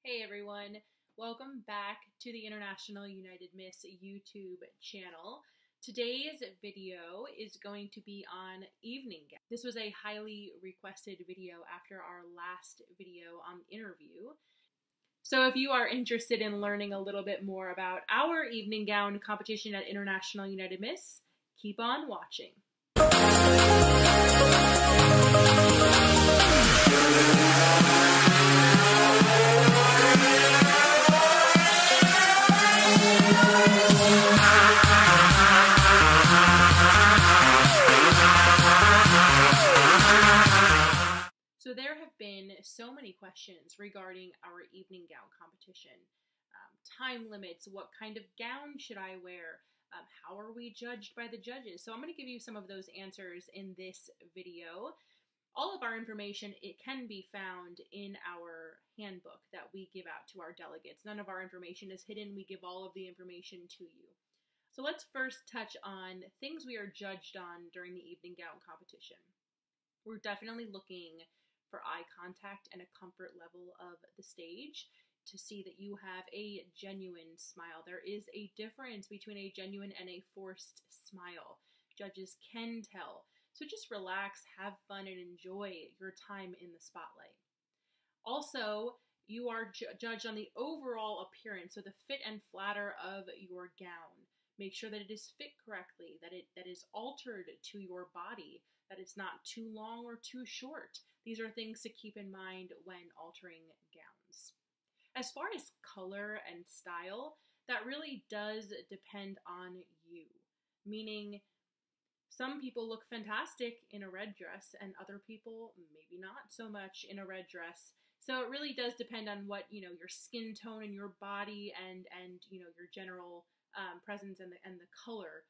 Hey everyone, welcome back to the International United Miss YouTube channel. Today's video is going to be on evening gown. This was a highly requested video after our last video on the interview. So if you are interested in learning a little bit more about our evening gown competition at International United Miss, keep on watching. So there have been so many questions regarding our evening gown competition. Time limits, what kind of gown should I wear? How are we judged by the judges? So I'm going to give you some of those answers in this video. All of our information, it can be found in our handbook that we give out to our delegates. None of our information is hidden. We give all of the information to you. So let's first touch on things we are judged on during the evening gown competition. We're definitely looking for eye contact and a comfort level of the stage to see that you have a genuine smile. There is a difference between a genuine and a forced smile. Judges can tell. So just relax, have fun, and enjoy your time in the spotlight. Also, you are judged on the overall appearance, so the fit and flatter of your gown. Make sure that it is fit correctly, that it is altered to your body, that it's not too long or too short. These are things to keep in mind when altering gowns. As far as color and style, that really does depend on you. Meaning, some people look fantastic in a red dress and other people maybe not so much in a red dress. So it really does depend on what, your skin tone and your body and your general presence and the color.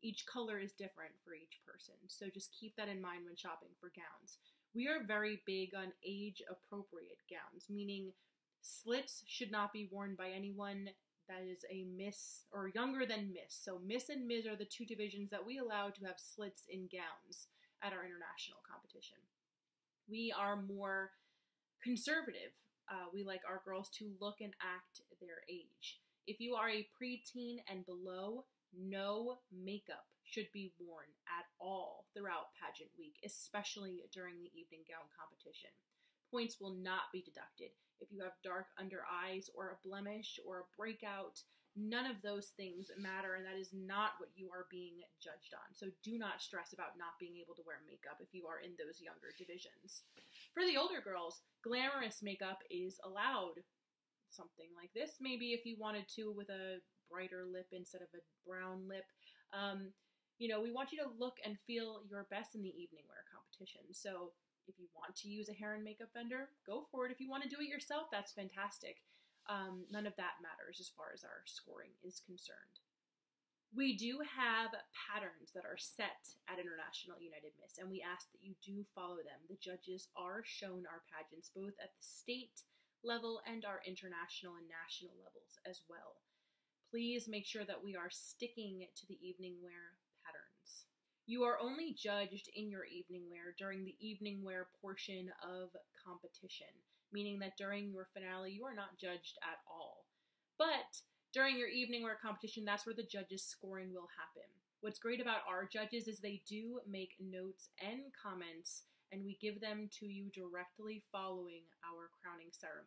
Each color is different for each person. So just keep that in mind when shopping for gowns. We are very big on age-appropriate gowns, meaning slits should not be worn by anyone that is a miss or younger than miss. So miss and ms are the two divisions that we allow to have slits in gowns at our international competition. We are more conservative. We like our girls to look and act their age. If you are a preteen and below, no makeup should be worn at all throughout pageant week, especially during the evening gown competition. Points will not be deducted. If you have dark under eyes or a blemish or a breakout, none of those things matter, and that is not what you are being judged on. So do not stress about not being able to wear makeup if you are in those younger divisions. For the older girls, glamorous makeup is allowed. Something like this, maybe if you wanted to with a brighter lip instead of a brown lip. We want you to look and feel your best in the evening wear competition. So if you want to use a hair and makeup vendor, go for it. If you want to do it yourself, that's fantastic. None of that matters as far as our scoring is concerned. We do have patterns that are set at International United Miss, and we ask that you do follow them. The judges are shown our pageants both at the state level and our international and national levels as well. Please make sure that we are sticking to the evening wear patterns. You are only judged in your evening wear during the evening wear portion of competition, meaning that during your finale, you are not judged at all. But during your evening wear competition, that's where the judges' scoring will happen. What's great about our judges is they do make notes and comments, and we give them to you directly following our crowning ceremony,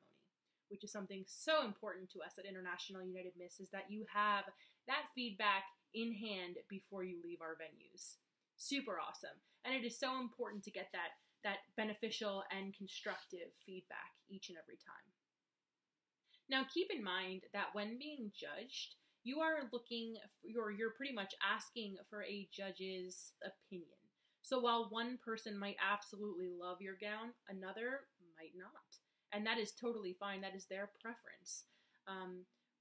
which is something so important to us at International United Miss, is that you have that feedback in hand before you leave our venues. Super awesome. And it is so important to get that beneficial and constructive feedback each and every time. Now keep in mind that when being judged, you're pretty much asking for a judge's opinion. So while one person might absolutely love your gown, another might not. And that is totally fine. That is their preference.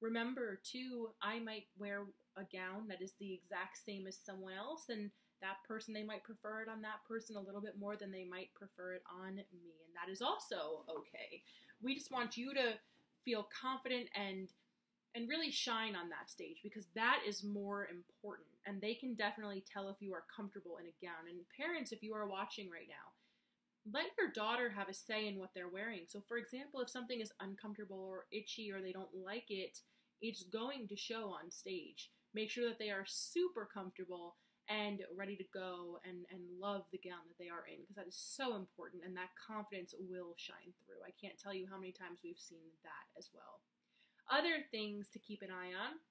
Remember, too, I might wear a gown that is the exact same as someone else, and that person, they might prefer it on that person a little bit more than they might prefer it on me, and that is also okay. We just want you to feel confident and really shine on that stage, because that is more important, and they can definitely tell if you are comfortable in a gown. And parents, if you are watching right now, Let your daughter have a say in what they're wearing. So, for example, if something is uncomfortable or itchy or they don't like it, it's going to show on stage. Make sure that they are super comfortable and ready to go and love the gown that they are in, because that is so important, and that confidence will shine through. I can't tell you how many times we've seen that as well. Other things to keep an eye on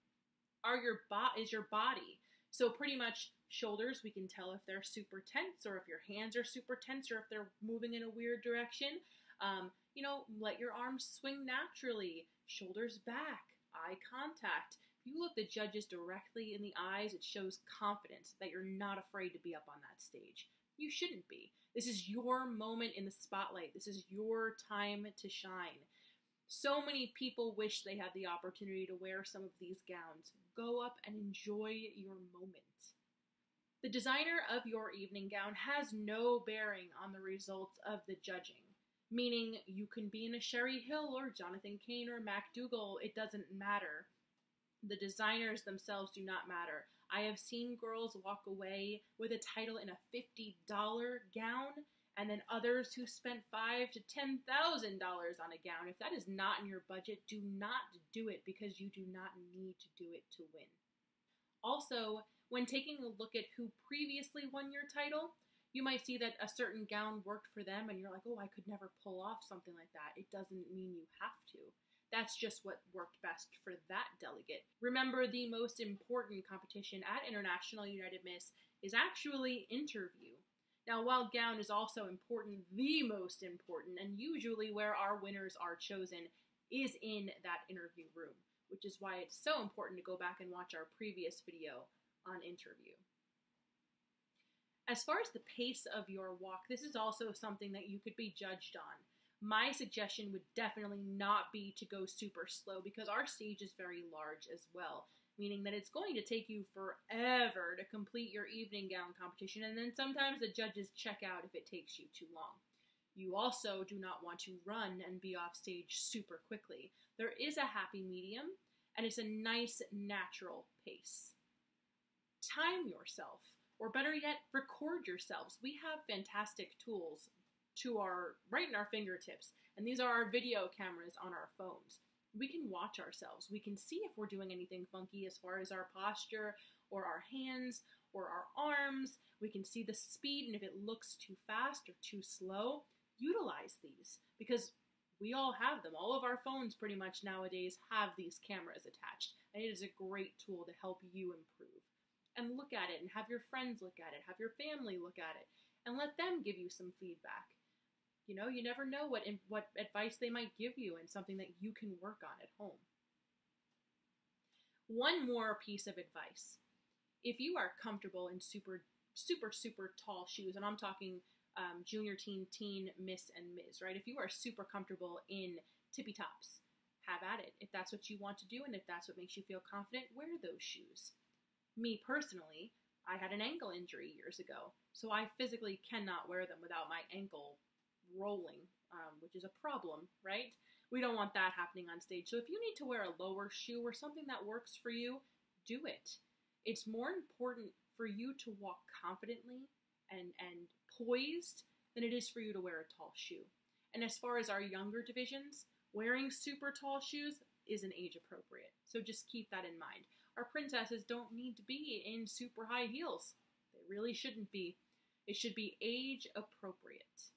are your body. So pretty much shoulders, we can tell if they're super tense or if your hands are super tense or if they're moving in a weird direction. Let your arms swing naturally, shoulders back, eye contact. If you look the judges directly in the eyes, it shows confidence that you're not afraid to be up on that stage. You shouldn't be. This is your moment in the spotlight. This is your time to shine. So many people wish they had the opportunity to wear some of these gowns. Go up and enjoy your moment. The designer of your evening gown has no bearing on the results of the judging, meaning you can be in a Sherry Hill or Jonathan Cain or MacDougall. It doesn't matter. The designers themselves do not matter. I have seen girls walk away with a title in a $50 gown, and then others who spent $5,000 to $10,000 on a gown. If that is not in your budget, do not do it, because you do not need to do it to win. Also, when taking a look at who previously won your title, you might see that a certain gown worked for them and you're like, oh, I could never pull off something like that. It doesn't mean you have to. That's just what worked best for that delegate. Remember, the most important competition at International United Miss is actually interview. Now, while gown is also important, the most important, and usually where our winners are chosen, is in that interview room, which is why it's so important to go back and watch our previous video on interview. As far as the pace of your walk, this is also something that you could be judged on. My suggestion would definitely not be to go super slow, because our stage is very large as well, meaning that it's going to take you forever to complete your evening gown competition, and then sometimes the judges check out if it takes you too long. You also do not want to run and be off stage super quickly. There is a happy medium, and it's a nice, natural pace. Time yourself, or better yet, record yourselves. We have fantastic tools right in our fingertips, and these are our video cameras on our phones. We can watch ourselves. We can see if we're doing anything funky as far as our posture or our hands or our arms. We can see the speed, and if it looks too fast or too slow, utilize these, because we all have them. All of our phones pretty much nowadays have these cameras attached, and it is a great tool to help you improve. And look at it, and have your friends look at it, have your family look at it, and let them give you some feedback. You never know what advice they might give you, and something that you can work on at home. One more piece of advice. If you are comfortable in super, super, super tall shoes, and I'm talking junior teen, miss, and ms, right? If you are super comfortable in tippy tops, have at it. If that's what you want to do, and if that's what makes you feel confident, wear those shoes. Me personally, I had an ankle injury years ago, so I physically cannot wear them without my ankle rolling, which is a problem, right? We don't want that happening on stage. So if you need to wear a lower shoe or something that works for you, do it. It's more important for you to walk confidently and poised than it is for you to wear a tall shoe. And as far as our younger divisions, wearing super tall shoes isn't age appropriate. So just keep that in mind. Our princesses don't need to be in super high heels. They really shouldn't be. It should be age appropriate.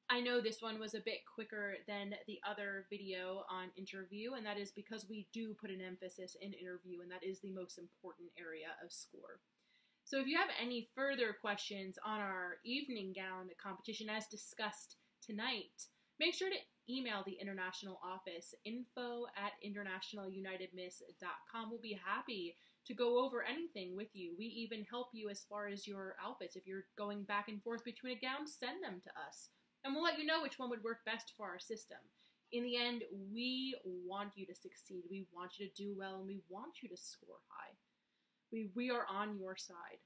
I know this one was a bit quicker than the other video on interview, and that is because we do put an emphasis in interview, and that is the most important area of score. So if you have any further questions on our evening gown competition as discussed tonight, make sure to email the international office, info@internationalunitedmiss.com. We'll be happy to go over anything with you. We even help you as far as your outfits. If you're going back and forth between a gown, send them to us, and we'll let you know which one would work best for our system. In the end, we want you to succeed. We want you to do well, and we want you to score high. We are on your side.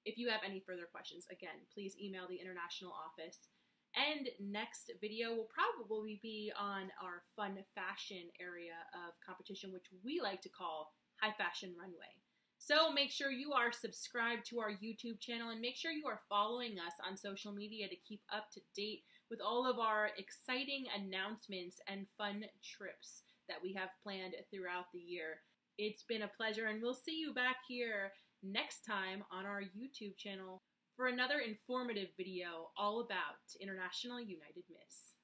If you have any further questions, again, please email the international office. And next video will probably be on our fun fashion area of competition, which we like to call High Fashion Runway. So make sure you are subscribed to our YouTube channel and make sure you are following us on social media to keep up to date with all of our exciting announcements and fun trips that we have planned throughout the year. It's been a pleasure, and we'll see you back here next time on our YouTube channel for another informative video all about International United Miss.